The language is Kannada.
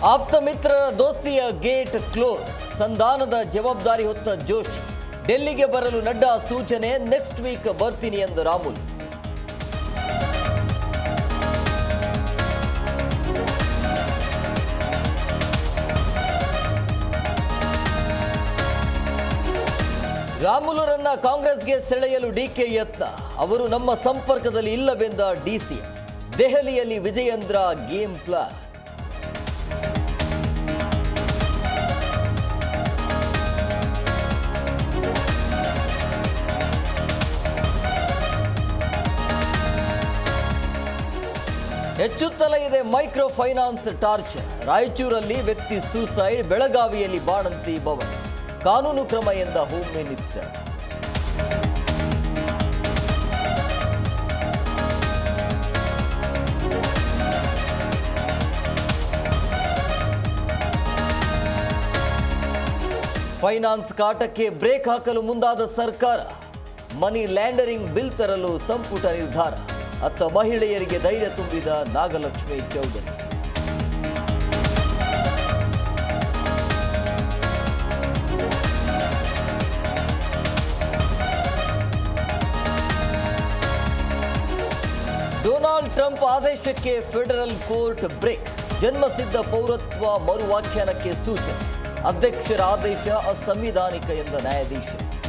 ಆಪ್ತ ಮಿತ್ರರ ದೋಸ್ತಿಯ ಗೇಟ್ ಕ್ಲೋಸ್. ಸಂಧಾನದ ಜವಾಬ್ದಾರಿ ಹೊತ್ತ ಜೋಶಿ. ಡೆಲ್ಲಿಗೆ ಬರಲು ನಡ್ಡಾ ಸೂಚನೆ, ನೆಕ್ಸ್ಟ್ ವೀಕ್ ಬರ್ತೀನಿ ಎಂದು ರಾಮುಲು. ರಾಮುಲುರನ್ನ ಕಾಂಗ್ರೆಸ್ಗೆ ಸೆಳೆಯಲು ಡಿಕೆ ಯತ್ನ. ಅವರು ನಮ್ಮ ಸಂಪರ್ಕದಲ್ಲಿ ಇಲ್ಲವೆಂದ ಡಿಸಿ. ದೆಹಲಿಯಲ್ಲಿ ವಿಜಯೇಂದ್ರ ಗೇಮ್ ಪ್ಲಾನ್. ಹೆಚ್ಚುತ್ತಲೇ ಇದೆ ಮೈಕ್ರೋ ಫೈನಾನ್ಸ್ ಟಾರ್ಚರ್. ರಾಯಚೂರಲ್ಲಿ ವ್ಯಕ್ತಿ ಸೂಸೈಡ್, ಬೆಳಗಾವಿಯಲ್ಲಿ ಬಾಣಂತಿ ಭವನ. ಕಾನೂನು ಕ್ರಮ ಎಂದ ಹೋಮ್ ಮಿನಿಸ್ಟರ್. ಫೈನಾನ್ಸ್ ಕಾಟಕ್ಕೆ ಬ್ರೇಕ್ ಹಾಕಲು ಮುಂದಾದ ಸರ್ಕಾರ. ಮನಿ ಲ್ಯಾಂಡರಿಂಗ್ ಬಿಲ್ ತರಲು ಸಂಪುಟ ನಿರ್ಧಾರ. ಅತ್ತ ಮಹಿಳೆಯರಿಗೆ ಧೈರ್ಯ ತುಂಬಿದ ನಾಗಲಕ್ಷ್ಮಿ ಚೌಧರಿ. ಡೊನಾಲ್ಡ್ ಟ್ರಂಪ್ ಆದೇಶಕ್ಕೆ ಫೆಡರಲ್ ಕೋರ್ಟ್ ಬ್ರೇಕ್. ಜನ್ಮಸಿದ್ಧ ಪೌರತ್ವ ಮರು ವ್ಯಾಖ್ಯಾನಕ್ಕೆ ಸೂಚನೆ. ಅಧ್ಯಕ್ಷರ ಆದೇಶ ಅಸಂವಿಧಾನಿಕ ಎಂದ ನ್ಯಾಯಾಧೀಶ.